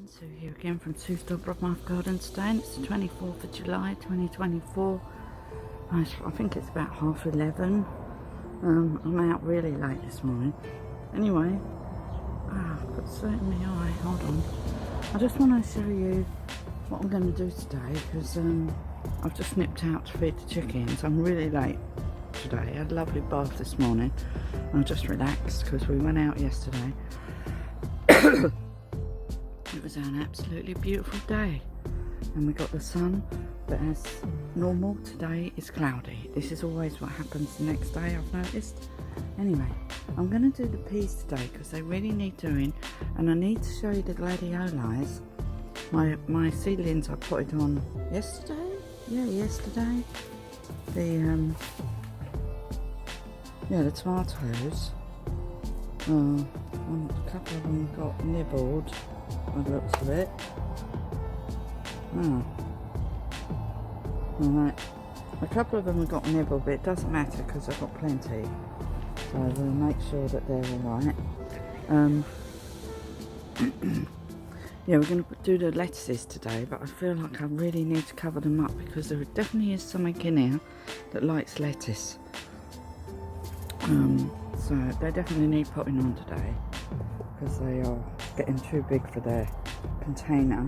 Sue here again from Sue's Dolbrodmaeth Garden today. It's the 24th of July 2024. I think it's about 11:30. I'm out really late this morning. Anyway, I've got something in my eye. Hold on. I just want to show you what I'm going to do today because I've just nipped out to feed the chickens. I'm really late today. I had a lovely bath this morning and I just relaxed because we went out yesterday. It was an absolutely beautiful day and we got the sun, but as normal today is cloudy. This is always what happens the next day, I've noticed. Anyway, I'm going to do the peas today because they really need doing, and I need to show you the gladioli. My seedlings I potted on yesterday. Yesterday. The tomatoes. A couple of them got nibbled by the looks of it. Alright. A couple of them have got nibbled, but it doesn't matter because I've got plenty. So we'll make sure that they're alright. Yeah, we're going to do the lettuces today, but I feel like I really need to cover them up because there definitely is something in here that likes lettuce. So they definitely need putting on today because they are getting too big for their container.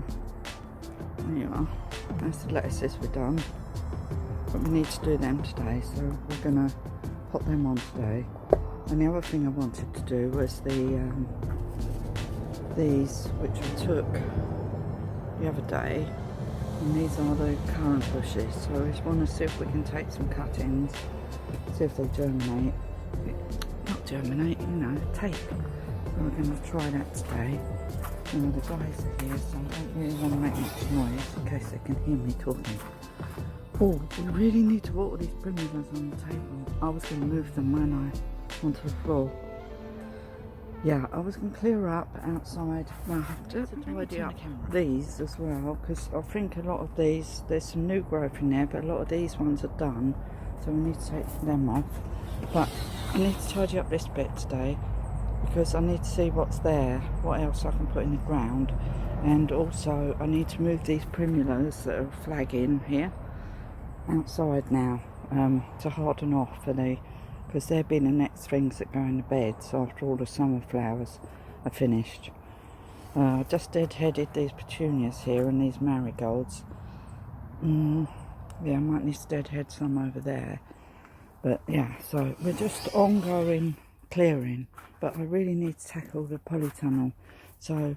There you are. That's the lettuces we're done. But we need to do them today, so we're going to put them on today. And the other thing I wanted to do was these, which I took the other day. And these are the currant bushes, so I just want to see if we can take some cuttings, see if they germinate. Not germinate, take. So we're going to try that today. And the guys are here, so I don't really want to make much noise in case they can hear me talking. Oh, we really need to water these primulas on the table. I was going to move them when I onto the floor. Yeah, I was going to clear up outside. Well, just tidy up these as well, because I think a lot of these, there's some new growth in there, but a lot of these ones are done, so we need to take them off. But I need to tidy up this bit today because I need to see what's there, what else I can put in the ground, and also I need to move these primulas that are flagging here outside now to harden off for because they're being the next things that go in the beds after all the summer flowers are finished. I just deadheaded these petunias here and these marigolds. Yeah, I might need to deadhead some over there. But yeah, so we're just ongoing clearing, but I really need to tackle the polytunnel. So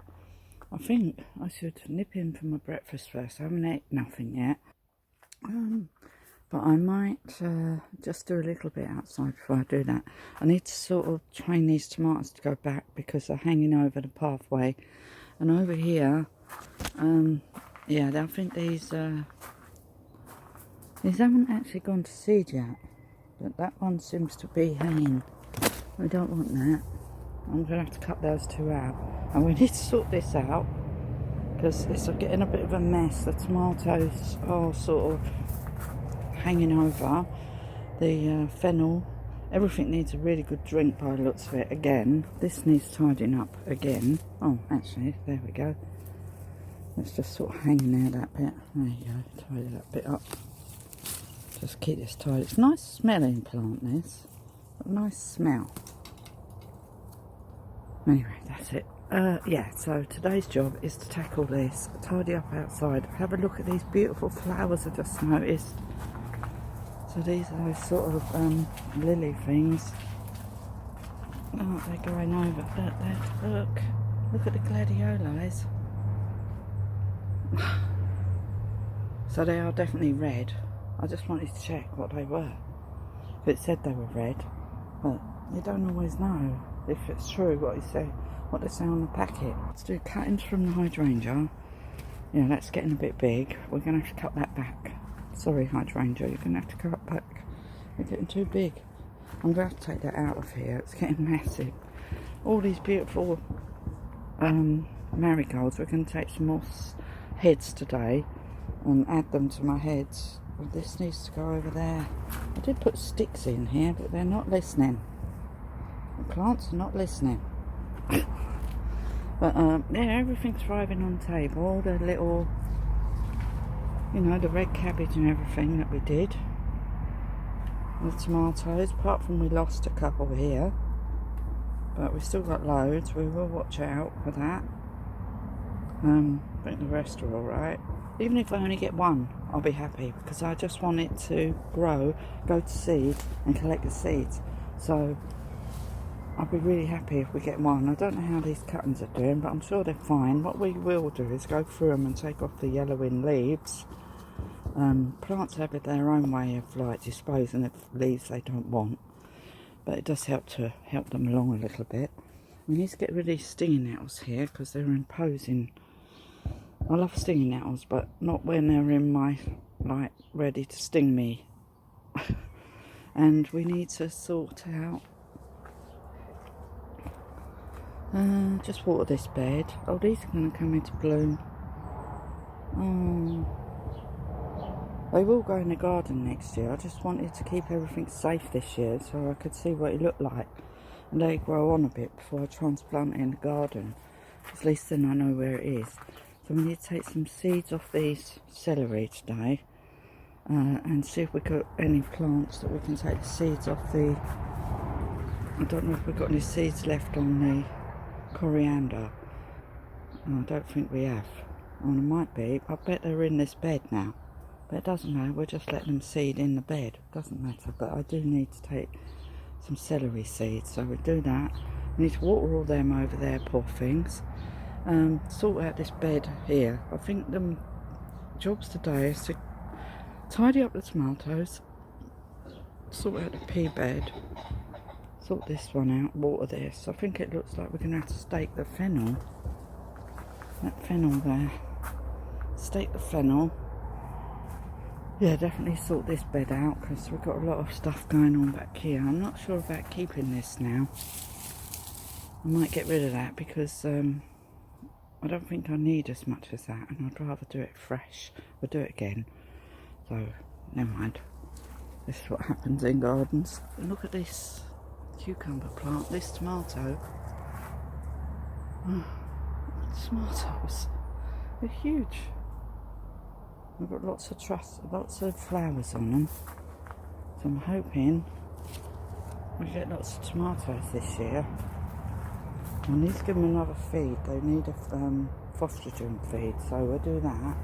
I think I should nip in for my breakfast first. I haven't ate nothing yet. But I might just do a little bit outside before I do that. I need to sort of train these tomatoes to go back because they're hanging over the pathway. And over here, yeah, I think these haven't actually gone to seed yet. But that one seems to be hanging. We don't want that. I'm going to have to cut those two out. And we need to sort this out because it's getting a bit of a mess. The tomatoes are sort of hanging over. The fennel, everything needs a really good drink by the looks of it again. This needs tidying up again. Oh, actually, there we go. It's just sort of hanging there, that bit. There you go, tidy that bit up. Just keep this tidy. It's a nice smelling plant, this. A nice smell. Anyway, that's it. Yeah, so today's job is to tackle this, tidy up outside, have a look at these beautiful flowers I just noticed. So these are those sort of lily things. Oh, they're going over. Look at the gladioli. So they are definitely red. I just wanted to check what they were. It said they were red, but you don't always know if it's true what they say on the packet. Let's do cuttings from the hydrangea. Yeah, that's getting a bit big. We're going to have to cut that back. Sorry, hydrangea, you're going to have to cut back. You're getting too big. I'm going to have to take that out of here. It's getting massive. All these beautiful marigolds. We're going to take some more heads today and add them to my heads. This needs to go over there. I did put sticks in here, but they're not listening. The plants are not listening. But yeah, everything's thriving on the table. The little, you know, the red cabbage and everything that we did. The tomatoes, apart from we lost a couple here. But we've still got loads. We will watch out for that. I think the rest are alright. Even if I only get one, I'll be happy, because I just want it to grow, go to seed and collect the seeds. So I'll be really happy if we get one. I don't know how these cuttings are doing, but I'm sure they're fine. What we will do is go through them and take off the yellowing leaves. Plants have their own way of like disposing of leaves they don't want, but it does help to help them along a little bit. We need to get rid of these stinging nettles here because they're imposing. I love stinging nettles, but not when they're in my, like, ready to sting me. And we need to sort out, just water this bed. Oh, these are going to come into bloom. Oh, they will go in the garden next year. I just wanted to keep everything safe this year so I could see what it looked like. And they grow on a bit before I transplant it in the garden. At least then I know where it is. So we need to take some seeds off these celery today. And see if we got any plants that we can take the seeds off the... I don't know if we've got any seeds left on the coriander. I don't think we have. Well, there might be. I bet they're in this bed now. But it doesn't matter, we'll just let them seed in the bed. It doesn't matter, but I do need to take some celery seeds, so we'll do that. We need to water all them over there, poor things. Sort out this bed here. I think the jobs today is to tidy up the tomatoes, sort out the pea bed, sort this one out, water this. I think it looks like we're going to have to stake the fennel. That fennel there. Stake the fennel. Yeah, definitely sort this bed out because we've got a lot of stuff going on back here. I'm not sure about keeping this now. I might get rid of that because I don't think I need as much as that, and I'd rather do it fresh. We'll do it again. So, never mind. This is what happens in gardens. Look at this cucumber plant, this tomato. Oh, tomatoes. They're huge. We've got lots of flowers on them. So I'm hoping we get lots of tomatoes this year. I need to give them another feed. They need a phosphagen feed, so we'll do that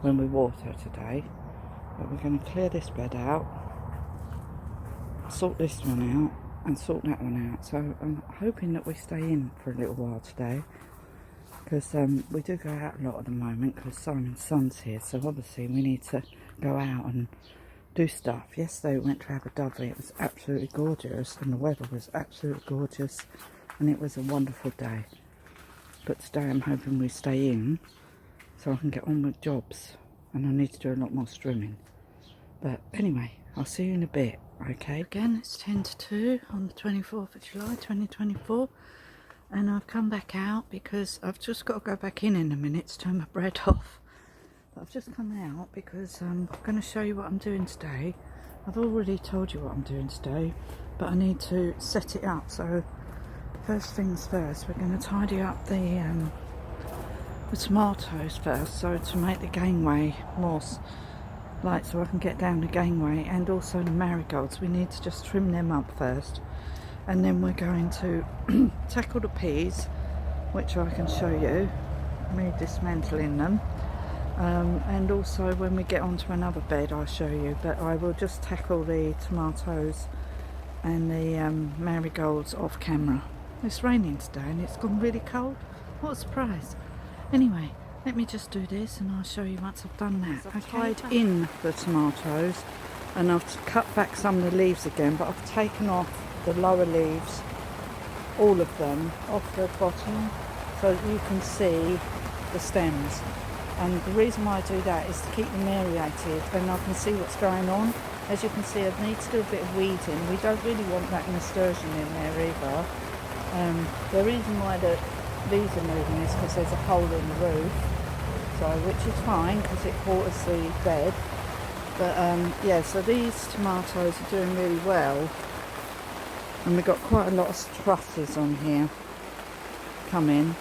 when we water today. But we're going to clear this bed out, sort this one out, and sort that one out. So I'm hoping that we stay in for a little while today, because we do go out a lot at the moment because Simon's son's here, so obviously we need to go out and do stuff. Yesterday we went to Abu Dhabi. It was absolutely gorgeous, and the weather was absolutely gorgeous, and it was a wonderful day. But today I'm hoping we stay in so I can get on with jobs, and I need to do a lot more swimming. But anyway, I'll see you in a bit, okay? Again, it's 10 to 2 on the 24th of July 2024, and I've come back out because I've just got to go back in a minute to turn my bread off. But I've just come out because I'm going to show you what I'm doing today. I've already told you what I'm doing today, but I need to set it up. So first things first, we're going to tidy up the tomatoes first, so to make the gangway more light, so I can get down the gangway, and also the marigolds. We need to just trim them up first, and then we're going to tackle the peas, which I can show you, me dismantling them. And also when we get onto another bed I'll show you, but I will just tackle the tomatoes and the marigolds off camera. It's raining today and it's gone really cold. What a surprise. Anyway, let me just do this and I'll show you once I've done that. I've tied in the tomatoes and I've cut back some of the leaves again, but I've taken off the lower leaves, all of them, off the bottom, so that you can see the stems. And the reason why I do that is to keep them aerated and I can see what's going on. As you can see, I need to do a bit of weeding. We don't really want that nasturtium in there either. The reason why these are moving is because there's a hole in the roof, so which is fine because it waters the bed. But yeah, so these tomatoes are doing really well, and we've got quite a lot of trusses on here coming.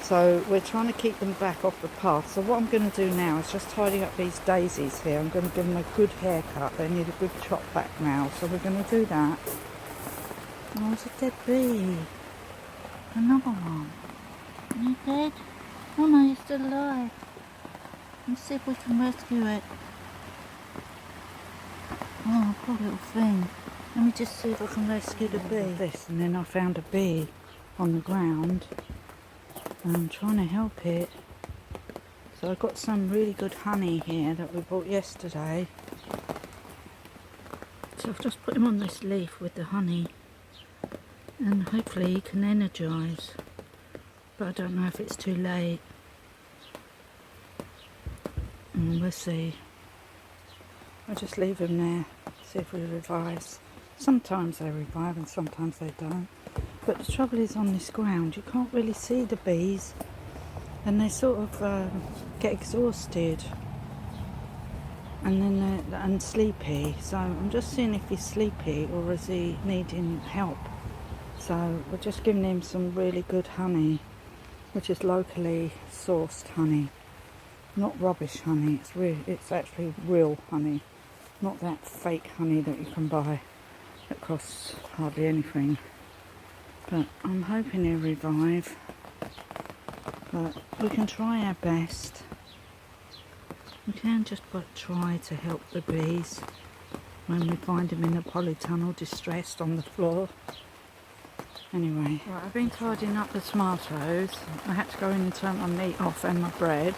So we're trying to keep them back off the path. So what I'm going to do now is just tidy up these daisies here. I'm going to give them a good haircut. They need a good chop back now. So we're going to do that. Oh, it's a dead bee. Another one. Are you dead? Oh no, you're still alive. Let's see if we can rescue it. Oh, poor little thing. Let me just see if I can rescue the bee. This, and then I found a bee on the ground. And I'm trying to help it. So I've got some really good honey here that we bought yesterday. So I've just put him on this leaf with the honey. And hopefully he can energise. But I don't know if it's too late. We'll see. I'll just leave him there, see if he revives. Sometimes they revive and sometimes they don't. But the trouble is on this ground, you can't really see the bees. And they sort of get exhausted. And then they're sleepy. So I'm just seeing if he's sleepy or is he needing help. So we're just giving him some really good honey, which is locally sourced honey. Not rubbish honey, it's actually real honey. Not that fake honey that you can buy that costs hardly anything. But I'm hoping he'll revive. But we can try our best. We can just but try to help the bees when we find them in the polytunnel distressed on the floor. Anyway, right, I've been tidying up the tomatoes. I had to go in and turn my meat off and my bread.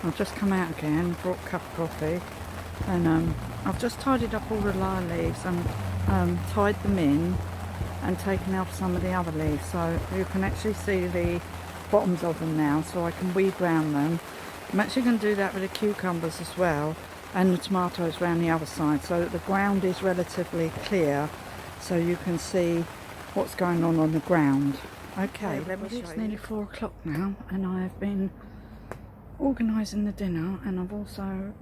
I've just come out again, brought a cup of coffee, and I've just tidied up all the lime leaves and tied them in and taken out some of the other leaves, so you can actually see the bottoms of them now, so I can weed round them. I'm actually going to do that with the cucumbers as well, and the tomatoes round the other side, so that the ground is relatively clear, so you can see what's going on the ground. Okay, it's nearly 4 o'clock now, and I have been organising the dinner, and I've also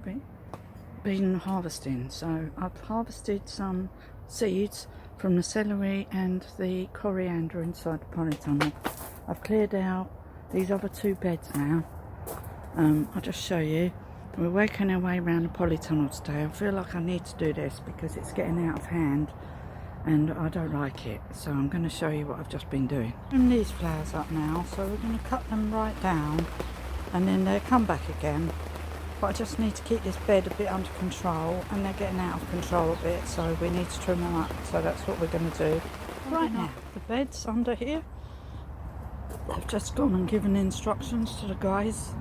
been harvesting. So I've harvested some seeds from the celery and the coriander inside the polytunnel. I've cleared out these other 2 beds now. I'll just show you. We're working our way around the polytunnel today. I feel like I need to do this because it's getting out of hand and I don't like it. So I'm going to show you what I've just been doing. Trim these flowers up now, so we're going to cut them right down and then they'll come back again. But I just need to keep this bed a bit under control, and they're getting out of control a bit, so we need to trim them up. So that's what we're going to do right now. The bed's under here. I've just gone and given instructions to the guys,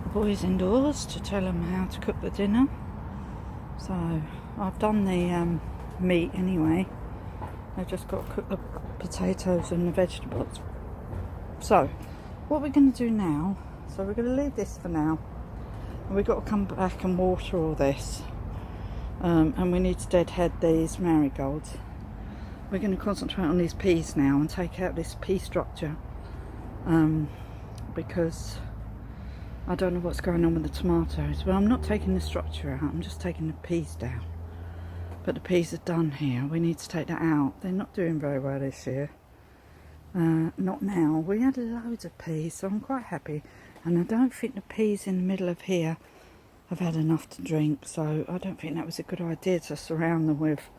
the boys indoors, to tell them how to cook the dinner. So I've done the meat anyway. I've just got to cook the potatoes and the vegetables. So what we're going to do now, so we're going to leave this for now. We've got to come back and water all this. And we need to deadhead these marigolds. We're going to concentrate on these peas now and take out this pea structure. Because I don't know what's going on with the tomatoes. Well, I'm not taking the structure out, I'm just taking the peas down. But the peas are done here. We need to take that out. They're not doing very well this year. Not now. We had loads of peas, so I'm quite happy. And I don't think the peas in the middle of here have had enough to drink, so I don't think that was a good idea to surround them with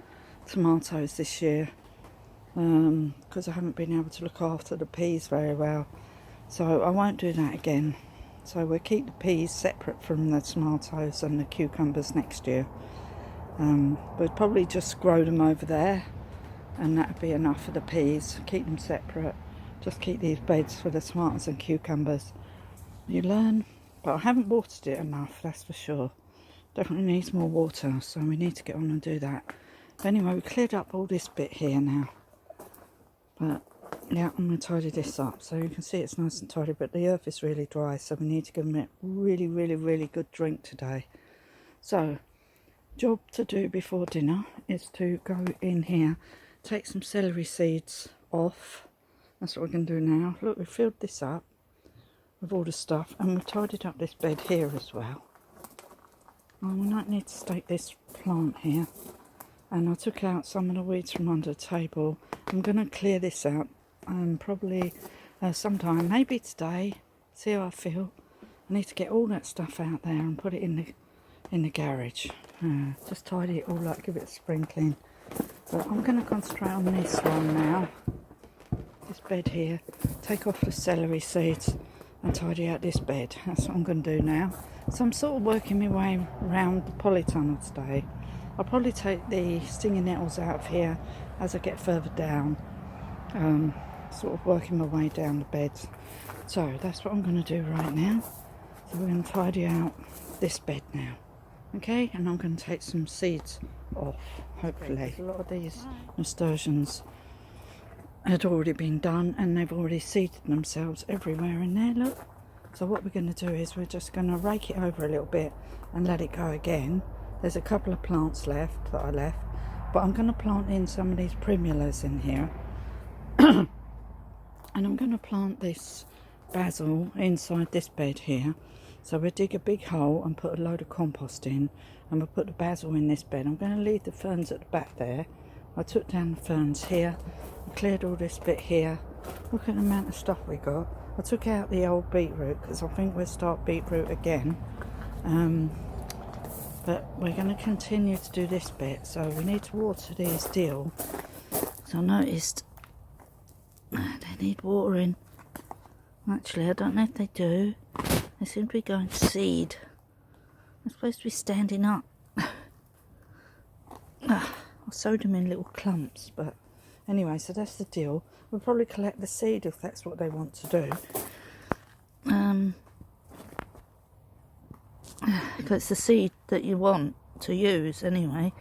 tomatoes this year, because I haven't been able to look after the peas very well. So I won't do that again. So we'll keep the peas separate from the tomatoes and the cucumbers next year. We'll probably just grow them over there, and that would be enough for the peas. Keep them separate. Just keep these beds for the tomatoes and cucumbers. You learn, but I haven't watered it enough, that's for sure. Definitely needs more water, so we need to get on and do that. But anyway, we cleared up all this bit here now. But yeah, I'm going to tidy this up so you can see it's nice and tidy, but the earth is really dry, so we need to give them a really, really, really good drink today. So, job to do before dinner is to go in here, take some celery seeds off. That's what we're going to do now. Look, we filled this up with all the stuff, and we've tidied up this bed here as well. We might need to stake this plant here, and I took out some of the weeds from under the table. I'm going to clear this out probably sometime, maybe today, See how I feel? I need to get all that stuff out there and put it in the garage. Just tidy it all up, give it a sprinkling. But I'm going to concentrate on this one now. This bed here. Take off the celery seeds and tidy out this bed. That's what I'm going to do now. So I'm sort of working my way around the polytunnel today. I'll probably take the stinging nettles out of here as I get further down. Sort of working my way down the beds. So that's what I'm going to do right now. So we're going to tidy out this bed now. Okay, and I'm going to take some seeds off, hopefully. A lot of these nasturtiums had already been done and they've already seeded themselves everywhere in there, look. So what we're going to do is we're just going to rake it over a little bit and let it go again. There's a couple of plants left that I left, but I'm going to plant in some of these primulas in here. And I'm going to plant this basil inside this bed here. So we'll dig a big hole and put a load of compost in, and we'll put the basil in this bed. I'm going to leave the ferns at the back there. I took down the ferns here, I cleared all this bit here. Look at the amount of stuff we got. I took out the old beetroot because I think we'll start beetroot again. But we're going to continue to do this bit, so we need to water these dill. So I noticed they need watering. Actually, I don't know if they do. They seem to be going to seed. They're supposed to be standing up. I sowed them in little clumps, but anyway, so that's the deal. We'll probably collect the seed if that's what they want to do. Because it's the seed that you want to use anyway.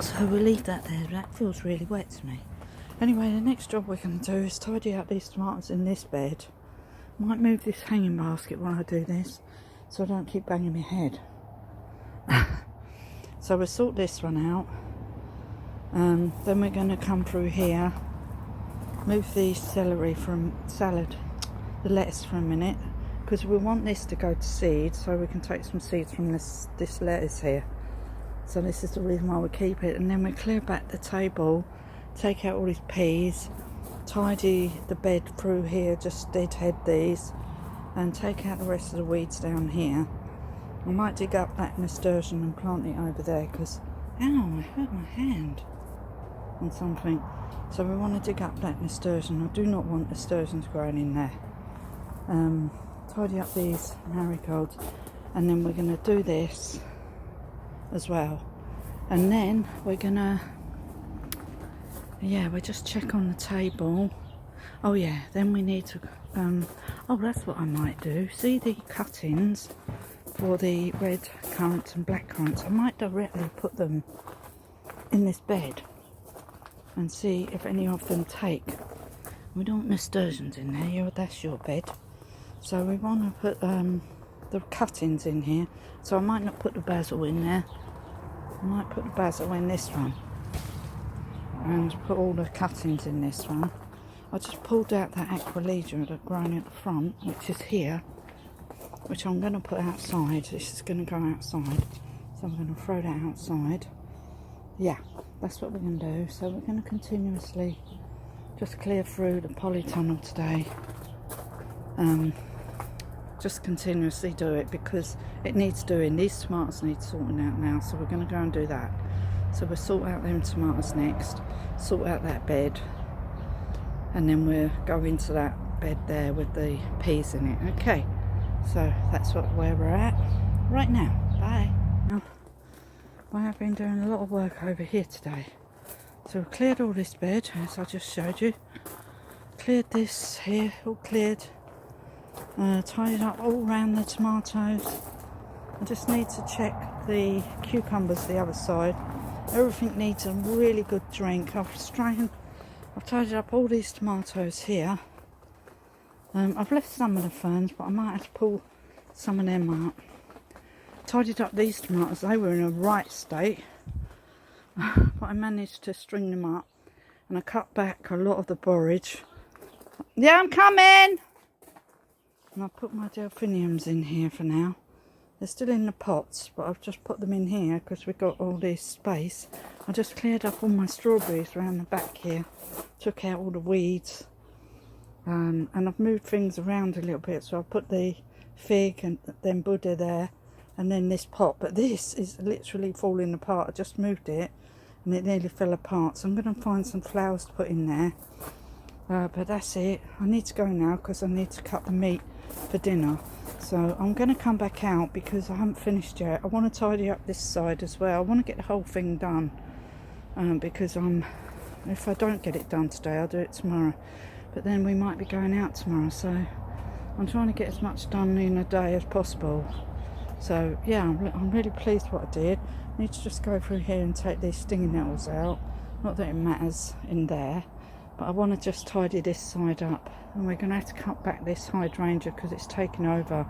So we'll leave that there. That feels really wet to me. Anyway, the next job we're going to do is tidy out these tomatoes in this bed. Might move this hanging basket while I do this, so I don't keep banging my head. So we'll sort this one out. Then we're going to come through here, move the celery from the lettuce for a minute, because we want this to go to seed, so we can take some seeds from this lettuce here. So this is the reason why we keep it. And then we clear back the table, take out all these peas, tidy the bed through here, just deadhead these, and take out the rest of the weeds down here. I might dig up that nasturtium and plant it over there because, ow, I hurt my hand on something. So we want to dig up that nasturtium. I do not want nasturtiums growing in there. Tidy up these marigolds, and then we're going to do this as well. And then we're going to, we'll just check on the table. Oh yeah, then we need to, oh, that's what I might do. See the cuttings for the red currants and black currants? I might directly put them in this bed and see if any of them take. We don't want nasturtiums in there, that's your bed. So we want to put the cuttings in here. So I might not put the basil in there. I might put the basil in this one and put all the cuttings in this one. I just pulled out that aqualegia that grown at the front, which is here, which I'm going to put outside. This is going to go outside, so I'm going to throw that outside. Yeah, that's what we're going to do. So we're going to continuously just clear through the polytunnel today. Just continuously do it because it needs doing. These tomatoes need sorting out now, so we're going to go and do that. So we'll sort out them tomatoes next, sort out that bed, and then we'll go into that bed there with the peas in it. Okay, so that's where we're at right now. Bye. I have been doing a lot of work over here today. So we've cleared all this bed, as I just showed you. Cleared this here, all cleared. Tidied up all around the tomatoes. I just need to check the cucumbers the other side. Everything needs a really good drink. I've tidied up all these tomatoes here. I've left some of the ferns, but I might have to pull some of them up. Tidied up these tomatoes. They were in a right state, but I managed to string them up, and I cut back a lot of the borage. Yeah, I'm coming! And I'll put my delphiniums in here for now. They're still in the pots, but I've just put them in here because we've got all this space. I just cleared up all my strawberries around the back here. Took out all the weeds. and I've moved things around a little bit. So I put the fig and then Buddha there, and then this pot, but this is literally falling apart. I just moved it and it nearly fell apart, so I'm going to find some flowers to put in there. But that's it. I need to go now because I need to cut the meat for dinner. So I'm going to come back out because I haven't finished yet. I want to tidy up this side as well. I want to get the whole thing done, because if I don't get it done today, I'll do it tomorrow. But then we might be going out tomorrow, so I'm trying to get as much done in a day as possible. So yeah, I'm really pleased what I did. I need to just go through here and take these stinging nettles out. Not that it matters in there, but I want to just tidy this side up. And we're going to have to cut back this hydrangea because it's taken over.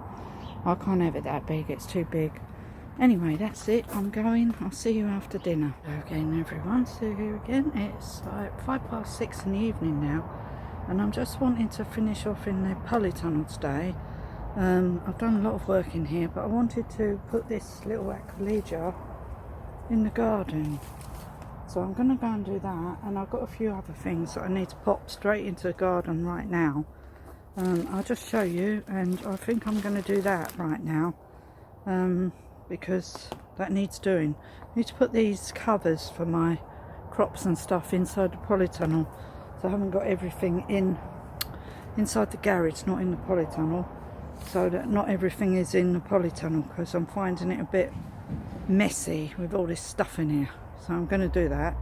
I can't have it that big, it's too big. Anyway, that's it. I'm going. I'll see you after dinner. Hello again, everyone. See you here again. It's like 6:05 in the evening now, and I'm just wanting to finish off in the Polytunnel today. I've done a lot of work in here, but I wanted to put this little aqualegia in the garden. So I'm going to go and do that, and I've got a few other things that I need to pop straight into the garden right now. I'll just show you, and I think I'm going to do that right now, because that needs doing. I need to put these covers for my crops and stuff inside the polytunnel, so I haven't got everything inside the garage, not in the polytunnel, so that not everything is in the polytunnel, because I'm finding it a bit messy with all this stuff in here. So I'm going to do that,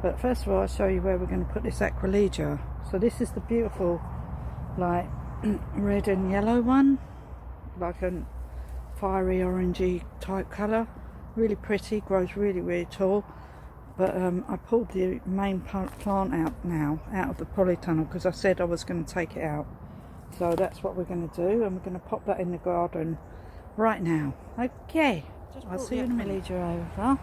but first of all I'll show you where we're going to put this aqualegia. So this is the beautiful like red and yellow one, like a fiery orangey type colour, really pretty, grows really tall. But I pulled the main plant out now, out of the polytunnel, because I said I was going to take it out. So that's what we're going to do, and we're going to pop that in the garden right now. Okay, I'll see you in a minute. Over.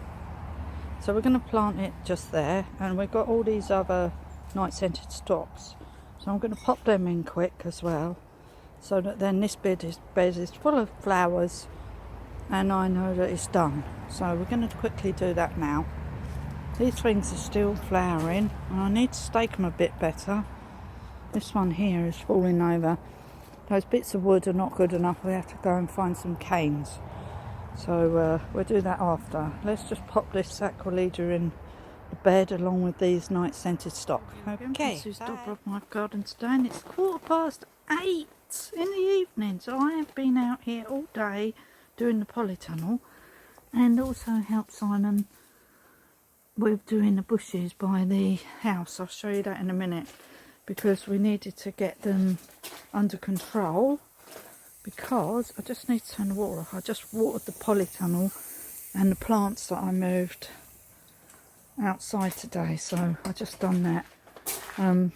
So we're going to plant it just there, and we've got all these other night scented stocks, so I'm going to pop them in quick as well, so that then this bed is full of flowers and I know that it's done. So we're going to quickly do that now. These things are still flowering, and I need to stake them a bit better. This one here is falling over. Those bits of wood are not good enough. We have to go and find some canes. So we'll do that after. Let's just pop this aqualegia in the bed along with these night scented stock. Okay, this is Dolbrodmaeth garden today, and it's 8:15 in the evening. So I have been out here all day doing the polytunnel, and also helped Simon with doing the bushes by the house. I'll show you that in a minute, because we needed to get them under control. Because I just need to turn the water off. I just watered the polytunnel and the plants that I moved outside today, so I just done that. I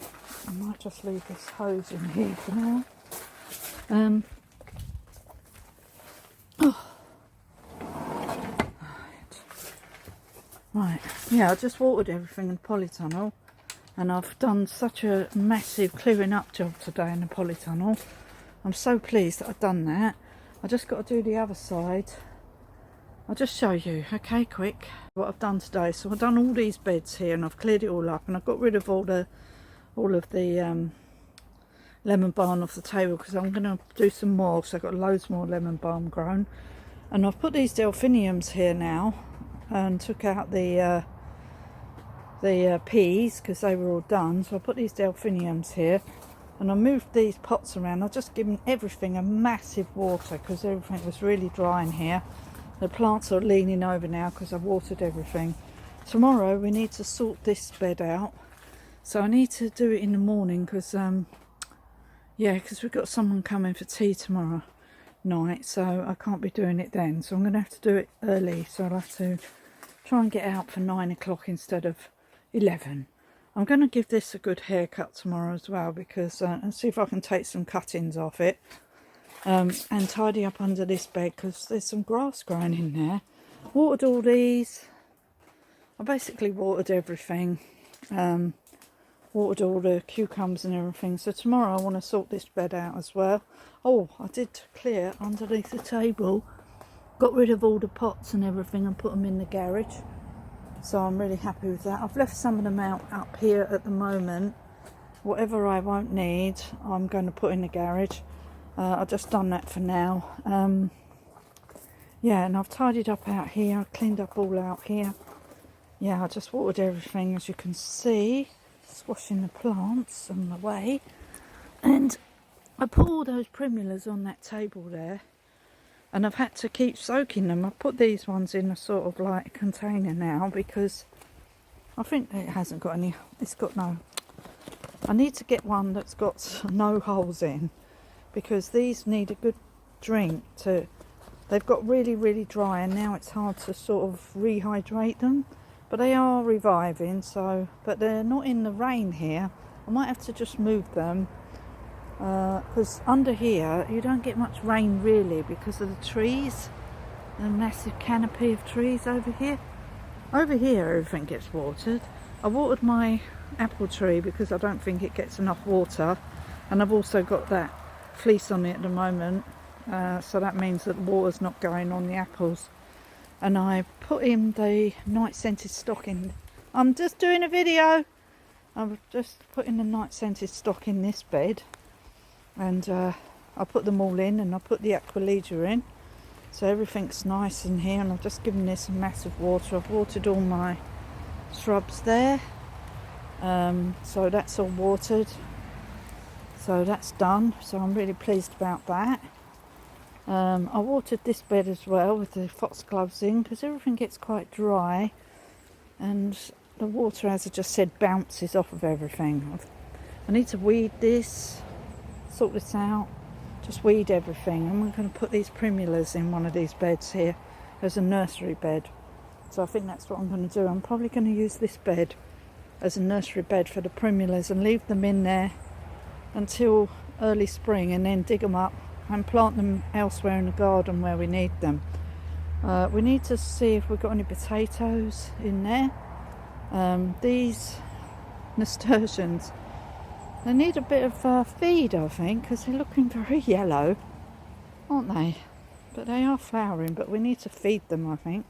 might just leave this hose in here for now. Right, yeah, I just watered everything in the polytunnel, and I've done such a massive clearing up job today in the polytunnel. I'm so pleased that I've done that. I just got to do the other side. I'll just show you, okay, quick, what I've done today. So I've done all these beds here, and I've cleared it all up, and I've got rid of all of the lemon balm off the table, because I'm going to do some more, because I've got loads more lemon balm grown. And I've put these delphiniums here now, and took out the peas because they were all done. So I put these delphiniums here, and I moved these pots around. I've just given everything a massive water because everything was really dry in here. The plants are leaning over now because I've watered everything. Tomorrow we need to sort this bed out, so I need to do it in the morning because because we've got someone coming for tea tomorrow night, so I can't be doing it then. So I'm going to have to do it early, so I'll have to try and get out for 9 o'clock instead of 11. I'm going to give this a good haircut tomorrow as well, because and see if I can take some cuttings off it, and tidy up under this bed because there's some grass growing in there. Watered all these. I basically watered everything. Watered all the cucumbers and everything. So tomorrow I want to sort this bed out as well. Oh, I did clear underneath the table. Got rid of all the pots and everything and put them in the garage. So I'm really happy with that. I've left some of them out up here at the moment, whatever I won't need, I'm going to put in the garage. I've just done that for now. Yeah, and I've tidied up out here. I cleaned up all out here. Yeah, I just watered everything, as you can see. Squashing the plants on the way. And I put all those primulas on that table there. And I've had to keep soaking them. I've put these ones in a sort of like container now because I think it hasn't got any, it's got no, I need to get one that's got no holes in, because these need a good drink to, they've got really dry, and now it's hard to sort of rehydrate them, but they are reviving. So, but they're not in the rain here. I might have to just move them, because under here you don't get much rain really because of the trees, a massive canopy of trees over here. Over here everything gets watered. I watered my apple tree because I don't think it gets enough water, and I've also got that fleece on it at the moment, so that means that the water's not going on the apples. And I put in the night scented stock in. I'm just doing a video. I'm just putting the night scented stock in this bed, and I put them all in, and I put the Aqualegia in, so everything's nice in here. And I've just given this massive water. I've watered all my shrubs there, so that's all watered, so that's done. So I'm really pleased about that. I watered this bed as well with the foxgloves in, because everything gets quite dry, and the water, as I just said, bounces off of everything. I need to weed this, sort this out, just weed everything. I'm going to put these primulas in one of these beds here as a nursery bed, so I think that's what I'm going to do. I'm probably going to use this bed as a nursery bed for the primulas and leave them in there until early spring, and then dig them up and plant them elsewhere in the garden where we need them. We need to see if we've got any potatoes in there. These nasturtiums, they need a bit of feed, I think, because they're looking very yellow, aren't they? But they are flowering, but we need to feed them, I think.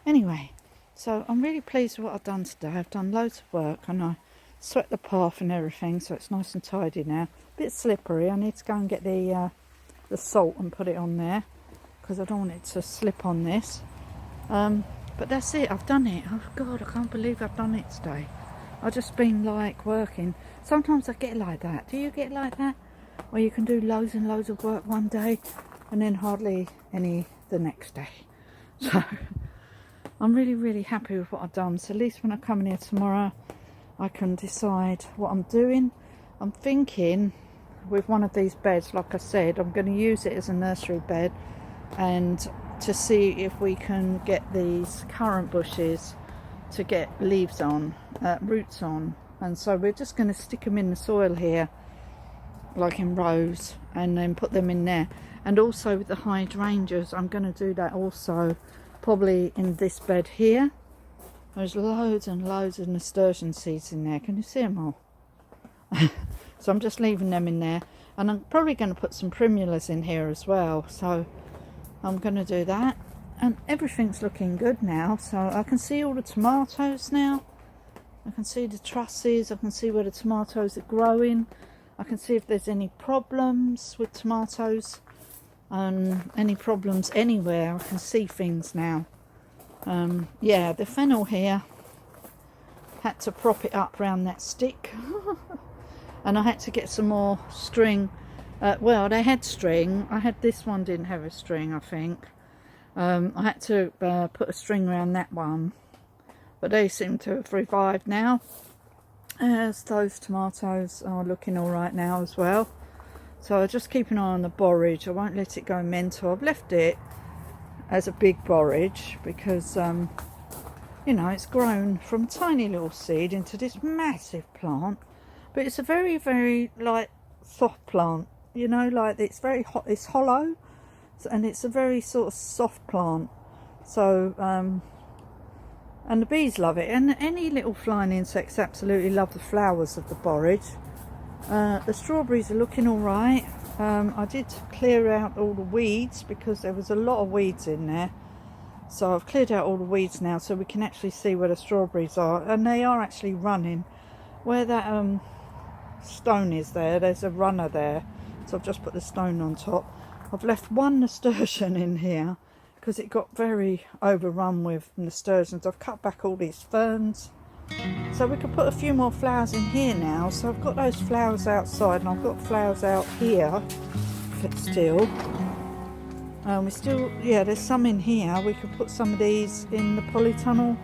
Anyway, so I'm really pleased with what I've done today. I've done loads of work, and I swept the path and everything, so it's nice and tidy now. A bit slippery. I need to go and get the salt and put it on there, because I don't want it to slip on this. But that's it, I've done it. Oh God, I can't believe I've done it today. I've just been like working. Sometimes I get like that. Do you get like that? Where you can do loads and loads of work one day and then hardly any the next day. So I'm really happy with what I've done. So at least when I come in here tomorrow, I can decide what I'm doing. I'm thinking with one of these beds, like I said, I'm going to use it as a nursery bed, and to see if we can get these currant bushes to get leaves on, roots on. And so we're just going to stick them in the soil here, like in rows, and then put them in there. And also with the hydrangeas, I'm going to do that also, probably in this bed here. There's loads and loads of nasturtium seeds in there. Can you see them all? So I'm just leaving them in there, and I'm probably going to put some primulas in here as well. So I'm going to do that, and everything's looking good now. So I can see all the tomatoes now. I can see the trusses. I can see where the tomatoes are growing. I can see if there's any problems with tomatoes, any problems anywhere. I can see things now. Yeah, the fennel here, had to prop it up around that stick. And I had to get some more string. Well, they had string. I had this one, didn't have a string, I think. I had to put a string around that one, but they seem to have revived now, as those tomatoes are looking all right now as well. So I just keep an eye on the borage. I won't let it go mental. I've left it as a big borage because you know, it's grown from a tiny little seed into this massive plant. But it's a very like soft plant, you know, like it's very hot, it's hollow, and it's a very sort of soft plant. So and the bees love it, and any little flying insects absolutely love the flowers of the borage. The strawberries are looking all right. I did clear out all the weeds because there was a lot of weeds in there, so I've cleared out all the weeds now, so we can actually see where the strawberries are, and they are actually running. Where that stone is there. There's a runner there, so I've just put the stone on top. I've left one nasturtium in here because it got very overrun with nasturtiums. I've cut back all these ferns, so we could put a few more flowers in here now. So I've got those flowers outside, and I've got flowers out here still. We still, yeah, there's some in here. We could put some of these in the polytunnel.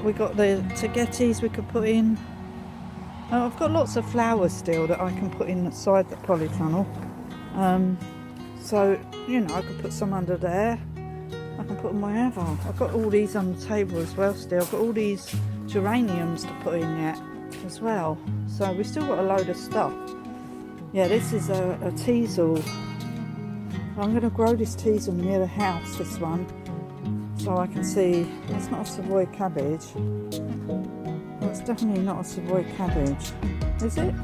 We got the tagetes we could put in. I've got lots of flowers still that I can put inside the polytunnel. So, you know, I could put some under there. I can put them wherever. I've got all these on the table as well still. I've got all these geraniums to put in yet as well. So we've still got a load of stuff. Yeah, this is a teasel. I'm going to grow this teasel near the house, this one, so I can see. It's not a Savoy cabbage. Well, it's definitely not a Savoy cabbage. Is it?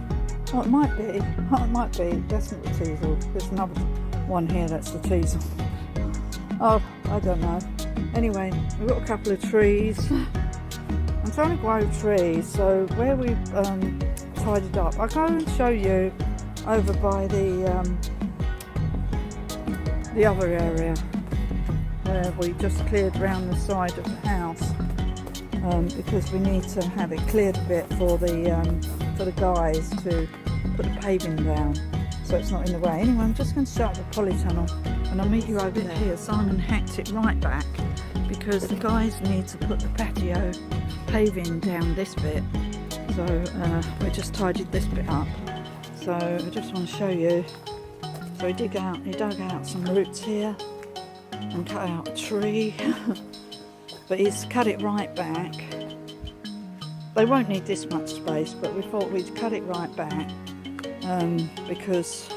Oh, it might be. Oh, it might be. That's not the teasel. There's another one here that's the teasel. Oh, I don't know. Anyway, we've got a couple of trees. I'm trying to grow trees, so where we've tidied up, I'll go and show you over by the other area where we just cleared around the side of the house, because we need to have it cleared a bit for the guys to put the paving down so it's not in the way. Anyway, I'm just going to start the polytunnel and I'll meet you over here. Simon hacked it right back because the guys need to put the patio paving down this bit, so we just tidied this bit up. So I just want to show you. So he dug out some roots here and cut out a tree, but he's cut it right back. They won't need this much space, but we thought we'd cut it right back because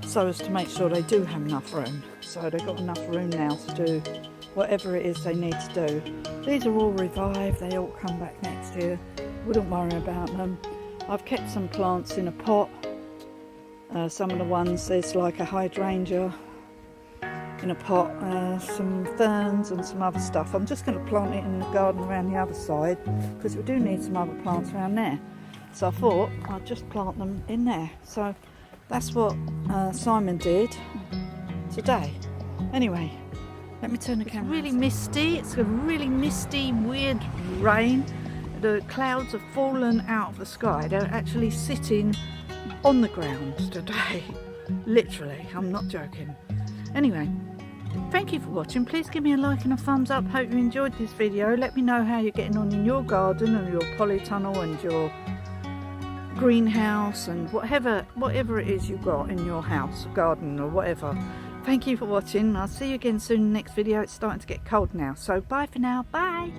so as to make sure they do have enough room. So they've got enough room now to do whatever it is they need to do. These are all revived, they all come back next year. Wouldn't worry about them. I've kept some plants in a pot. Some of the ones, there's like a hydrangea in a pot, some ferns and some other stuff. I'm just going to plant it in the garden around the other side because we do need some other plants around there. So I thought I'd just plant them in there. So that's what Simon did today. Anyway, let me turn the camera. It's really misty. It's a really misty, weird rain. The clouds have fallen out of the sky. They're actually sitting on the ground today. Literally, I'm not joking. Anyway, thank you for watching. Please give me a like and a thumbs up. Hope you enjoyed this video. Let me know how you're getting on in your garden and your polytunnel and your greenhouse and whatever it is you've got in your house, garden or whatever. Thank you for watching. I'll see you again soon in the next video. It's starting to get cold now, so bye for now. Bye.